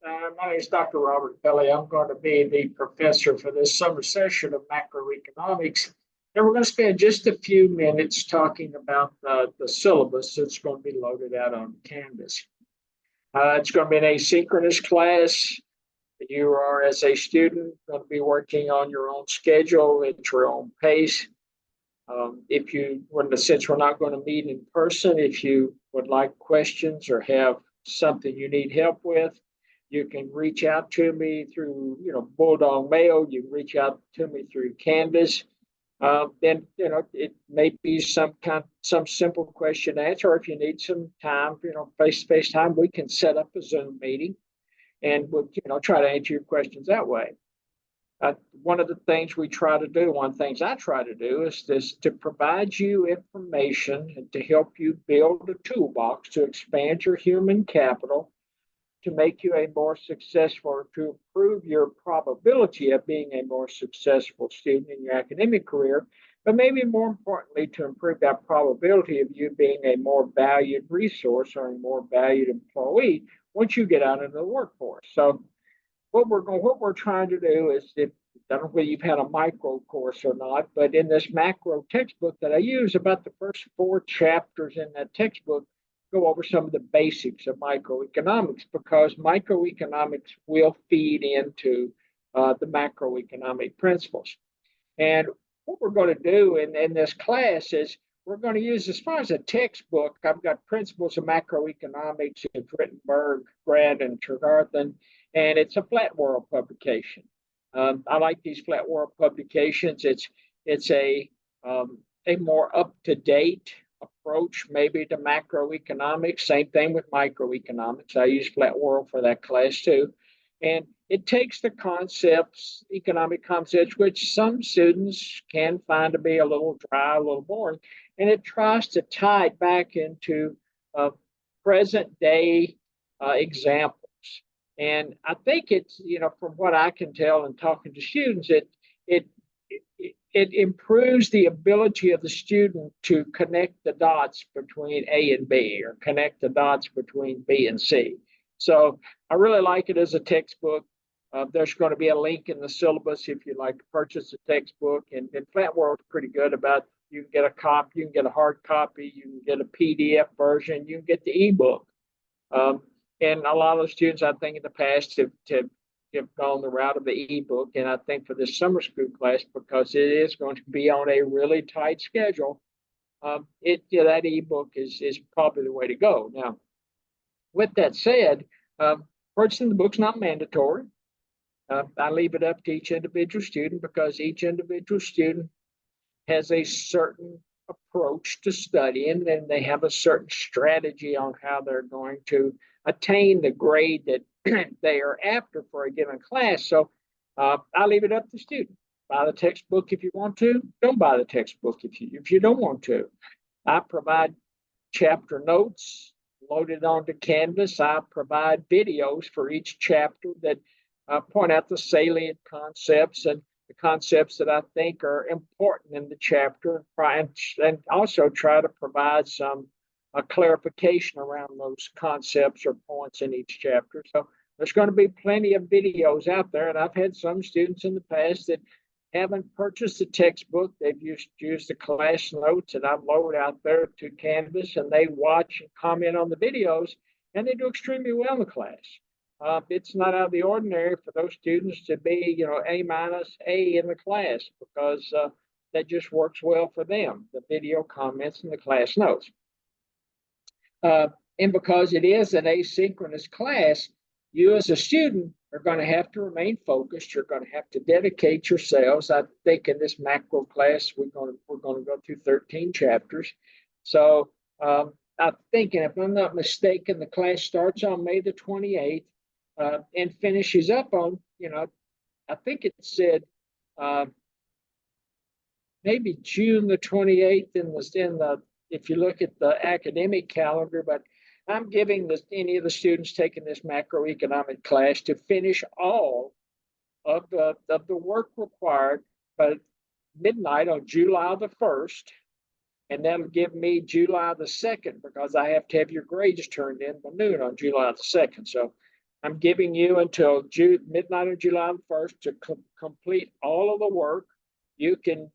My name is Dr. Robert Pelley. I'm going to be the professor for this summer session of macroeconomics. And we're going to spend just a few minutes talking about the syllabus that's going to be loaded out on Canvas. It's going to be an asynchronous class. You are, as a student, going to be working on your own schedule at your own pace. Since we're not going to meet in person, if you would like questions or have something you need help with, you can reach out to me through, Bulldog Mail. You can reach out to me through Canvas. Then, it may be some simple question and answer. Or if you need some time, face-to-face time, we can set up a Zoom meeting and we'll, try to answer your questions that way. One of the things I try to do is to provide you information and to help you build a toolbox to expand your human capital, to make you a more successful, to improve your probability of being a more successful student in your academic career, but maybe more importantly, to improve that probability of you being a more valued resource or a more valued employee once you get out into the workforce. So what we're trying to do is, I don't know whether you've had a micro course or not, but in this macro textbook that I use, about the first 4 chapters in that textbook go over some of the basics of microeconomics, because microeconomics will feed into the macroeconomic principles. And what we're going to do in this class is we're going to use, as far as a textbook, I've got Principles of Macroeconomics in Rittenberg, Grad, and Tregarthen, and it's a Flat World publication. I like these Flat World publications. It's a more up-to-date approach maybe to macroeconomics. Same thing with microeconomics. I use Flat World for that class too. And it takes the concepts, economic concepts, which some students can find to be a little dry, a little boring, and it tries to tie it back into present day examples. And I think it's, from what I can tell in talking to students, it improves the ability of the student to connect the dots between A and B, or connect the dots between B and C. So I really like it as a textbook. There's going to be a link in the syllabus if you'd like to purchase a textbook. And Flat World's pretty good about, you can get a copy, you can get a hard copy, you can get a PDF version, you can get the ebook. And a lot of the students, I think, in the past have gone the route of the ebook. And I think for this summer school class, because it is going to be on a really tight schedule, that ebook is probably the way to go. Now, with that said, purchasing the book's not mandatory. I leave it up to each individual student, because each individual student has a certain approach to studying, and they have a certain strategy on how they're going to attain the grade that they are after for a given class. So I leave it up to the student. Buy the textbook if you want to. Don't buy the textbook if you don't want to. I provide chapter notes loaded onto Canvas. I provide videos for each chapter that point out the salient concepts and the concepts that I think are important in the chapter, and also try to provide some clarification around those concepts or points in each chapter. So there's going to be plenty of videos out there, and I've had some students in the past that haven't purchased the textbook. They've used the class notes that I've loaded out there to Canvas, and they watch and comment on the videos, and they do extremely well in the class. It's not out of the ordinary for those students to be, A minus, A in the class, because that just works well for them, the video comments and the class notes. And because it is an asynchronous class, you as a student are going to have to remain focused. You're going to have to dedicate yourselves. I think in this macro class, we're going to go through 13 chapters. So I'm thinking, if I'm not mistaken, the class starts on May the 28th and finishes up on, I think it said maybe June the 28th if you look at the academic calendar, but I'm giving any of the students taking this macroeconomic class to finish all of the work required by midnight on July the 1st. And that'll give me July the 2nd because I have to have your grades turned in by noon on July the 2nd. So I'm giving you until midnight of July the 1st to complete all of the work. You can,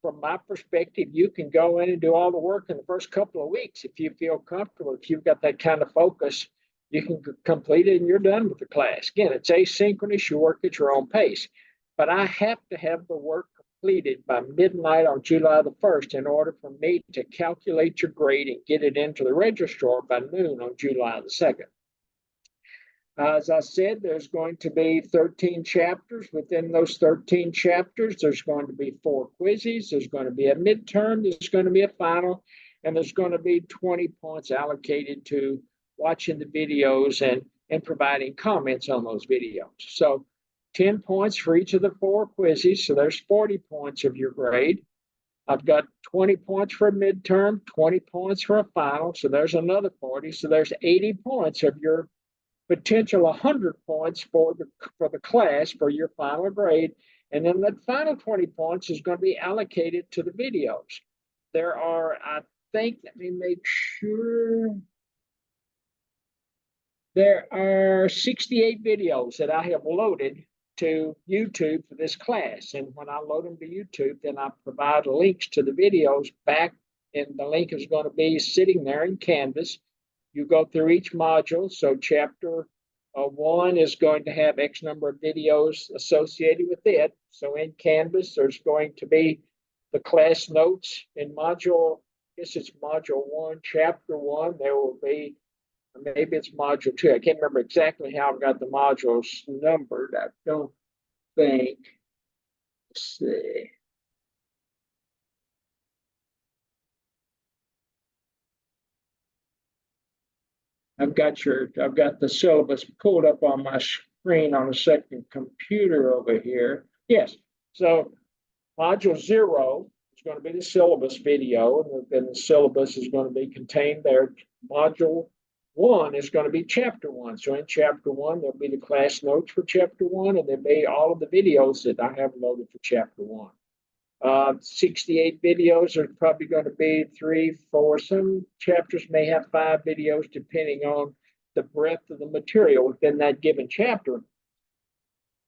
from my perspective, you can go in and do all the work in the first couple of weeks if you feel comfortable. If you've got that kind of focus, you can complete it and you're done with the class. Again, it's asynchronous. You work at your own pace. But I have to have the work completed by midnight on July the 1st in order for me to calculate your grade and get it into the registrar by noon on July the 2nd. As I said, there's going to be 13 chapters. Within those 13 chapters, there's going to be 4 quizzes. There's going to be a midterm. There's going to be a final. And there's going to be 20 points allocated to watching the videos and providing comments on those videos. So 10 points for each of the 4 quizzes. So there's 40 points of your grade. I've got 20 points for a midterm, 20 points for a final. So there's another 40. So there's 80 points of your potential 100 points for the class for your final grade. And then that final 20 points is going to be allocated to the videos. There are, I think, let me make sure. There are 68 videos that I have loaded to YouTube for this class. And when I load them to YouTube, then I provide links to the videos back, and the link is going to be sitting there in Canvas. You go through each module. So chapter 1 is going to have X number of videos associated with it. So in Canvas, there's going to be the class notes in module, I guess it's module 1, chapter 1. There will be, maybe it's module 2. I can't remember exactly how I've got the modules numbered. I don't think. Let's see. I've got the syllabus pulled up on my screen on a second computer over here. Yes. So module 0 is going to be the syllabus video, and then the syllabus is going to be contained there. Module 1 is going to be chapter 1. So in chapter 1, there'll be the class notes for chapter 1, and there'll be all of the videos that I have loaded for chapter 1. 68 videos are probably going to be 3, 4. Some chapters may have 5 videos depending on the breadth of the material within that given chapter.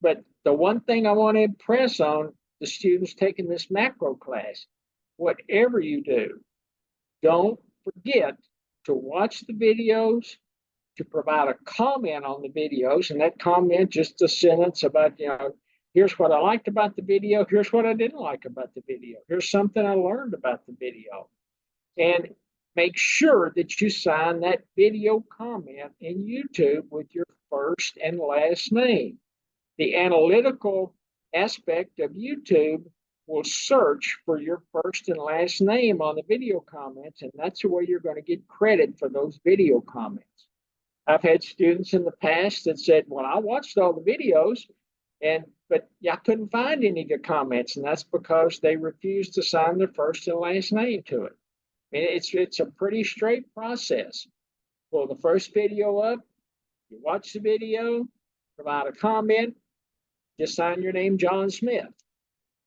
But the one thing I want to impress on the students taking this macro class, whatever you do, don't forget to watch the videos, to provide a comment on the videos, and that comment, just a sentence about, here's what I liked about the video, here's what I didn't like about the video, here's something I learned about the video. And make sure that you sign that video comment in YouTube with your first and last name. The analytical aspect of YouTube will search for your first and last name on the video comments, and that's the way you're going to get credit for those video comments. I've had students in the past that said, well, I watched all the videos, but I couldn't find any of the comments, and that's because they refused to sign their first and last name to it. I mean, it's a pretty straight process. Pull the first video up, you watch the video, provide a comment, just sign your name, John Smith.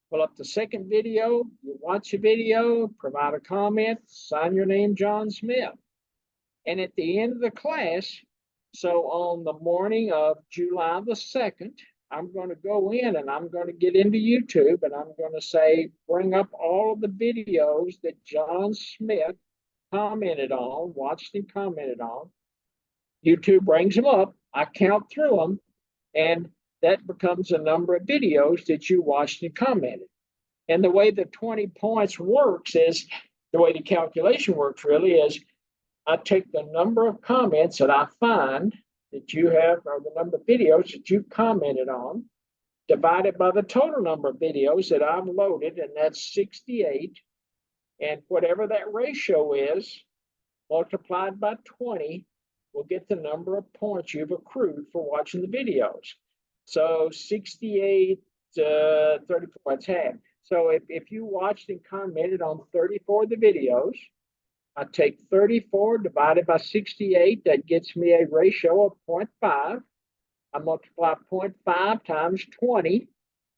Pull up the second video, you watch the video, provide a comment, sign your name, John Smith. And at the end of the class, so on the morning of July the 2nd, I'm going to go in and I'm going to get into YouTube and I'm going to say, bring up all of the videos that John Smith commented on, watched and commented on. YouTube brings them up. I count through them, and that becomes a number of videos that you watched and commented. And the way the 20 points works is, the way the calculation works really is, I take the number of comments that I find that you have, or the number of videos that you've commented on, divided by the total number of videos that I've loaded, and that's 68. And whatever that ratio is, multiplied by 20, will get the number of points you've accrued for watching the videos. So 68, 34, that's half. So if you watched and commented on 34 of the videos, I take 34 divided by 68, that gets me a ratio of 0.5. I multiply 0.5 times 20,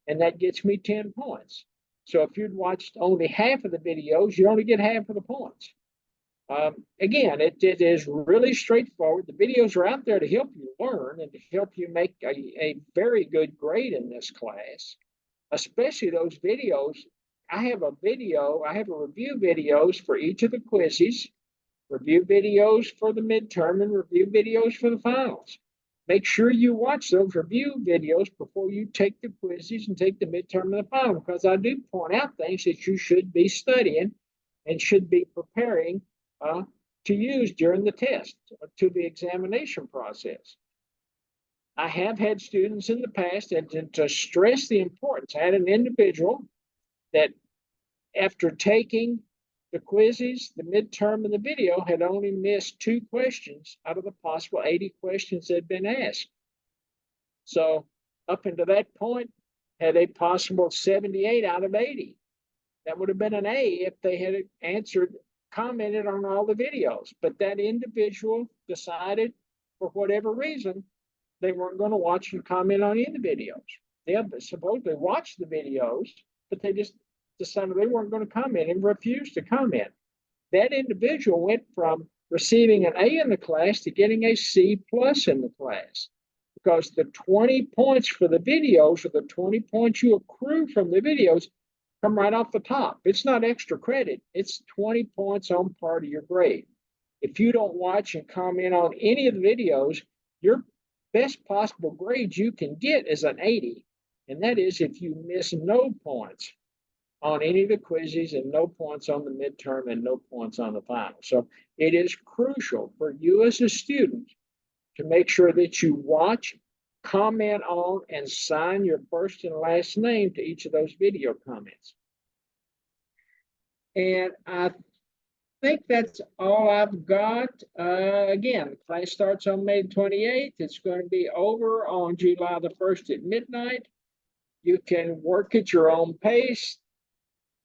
and that gets me 10 points. So if you'd watched only half of the videos, you only get half of the points. Again, it is really straightforward. The videos are out there to help you learn and to help you make a very good grade in this class, especially those videos. I have a review videos for each of the quizzes, review videos for the midterm, and review videos for the finals. Make sure you watch those review videos before you take the quizzes and take the midterm and the final, because I do point out things that you should be studying and should be preparing to use during the test, to the examination process. I have had students in the past, and to stress the importance, I had an individual that after taking the quizzes, the midterm, and the video had only missed 2 questions out of the possible 80 questions that had been asked. So up until that point, had a possible 78 out of 80. That would have been an A if they had commented on all the videos. But that individual decided, for whatever reason, they weren't going to watch and comment on any of the videos. They supposedly watched the videos, but they just decided they weren't going to comment and refused to comment. That individual went from receiving an A in the class to getting a C plus in the class, because the 20 points for the videos, or the 20 points you accrue from the videos, come right off the top. It's not extra credit. It's 20 points on part of your grade. If you don't watch and comment on any of the videos, your best possible grade you can get is an 80. And that is if you miss no points on any of the quizzes and no points on the midterm and no points on the final. So it is crucial for you as a student to make sure that you watch, comment on, and sign your first and last name to each of those video comments. And I think that's all I've got. Again, the class starts on May 28th. It's going to be over on July the 1st at midnight. You can work at your own pace.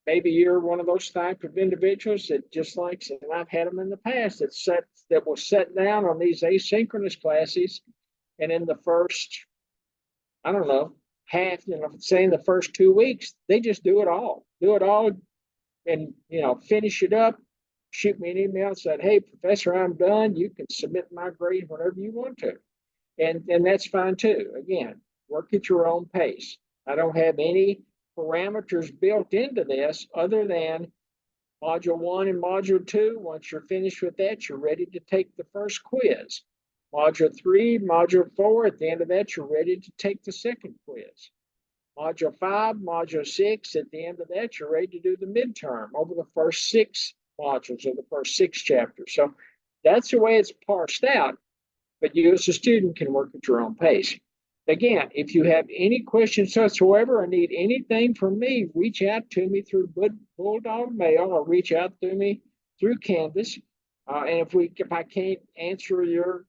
Maybe you're one of those type of individuals that just likes, and I've had them in the past, that will sit down on these asynchronous classes, and in the first, I don't know, say in the first 2 weeks, they just do it all, and finish it up. Shoot me an email and said, "Hey, professor, I'm done. You can submit my grade whenever you want to," and that's fine too. Again, work at your own pace. I don't have any parameters built into this other than module 1 and module 2. Once you're finished with that, you're ready to take the first quiz. Module 3, module 4, at the end of that, you're ready to take the second quiz. Module 5, module 6, at the end of that, you're ready to do the midterm over the first 6 modules or the first 6 chapters. So that's the way it's parsed out, but you as a student can work at your own pace. Again, if you have any questions whatsoever or need anything from me, reach out to me through Bulldog Mail or reach out to me through Canvas. And if I can't answer your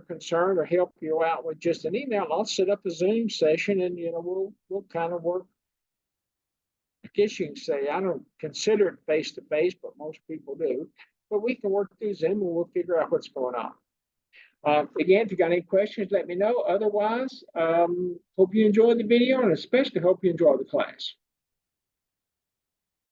concern or help you out with just an email, I'll set up a Zoom session, and we'll kind of work. I guess you can say I don't consider it face to face, but most people do. But we can work through Zoom and we'll figure out what's going on. Again, if you got any questions, let me know. Otherwise, hope you enjoyed the video, and especially hope you enjoy the class.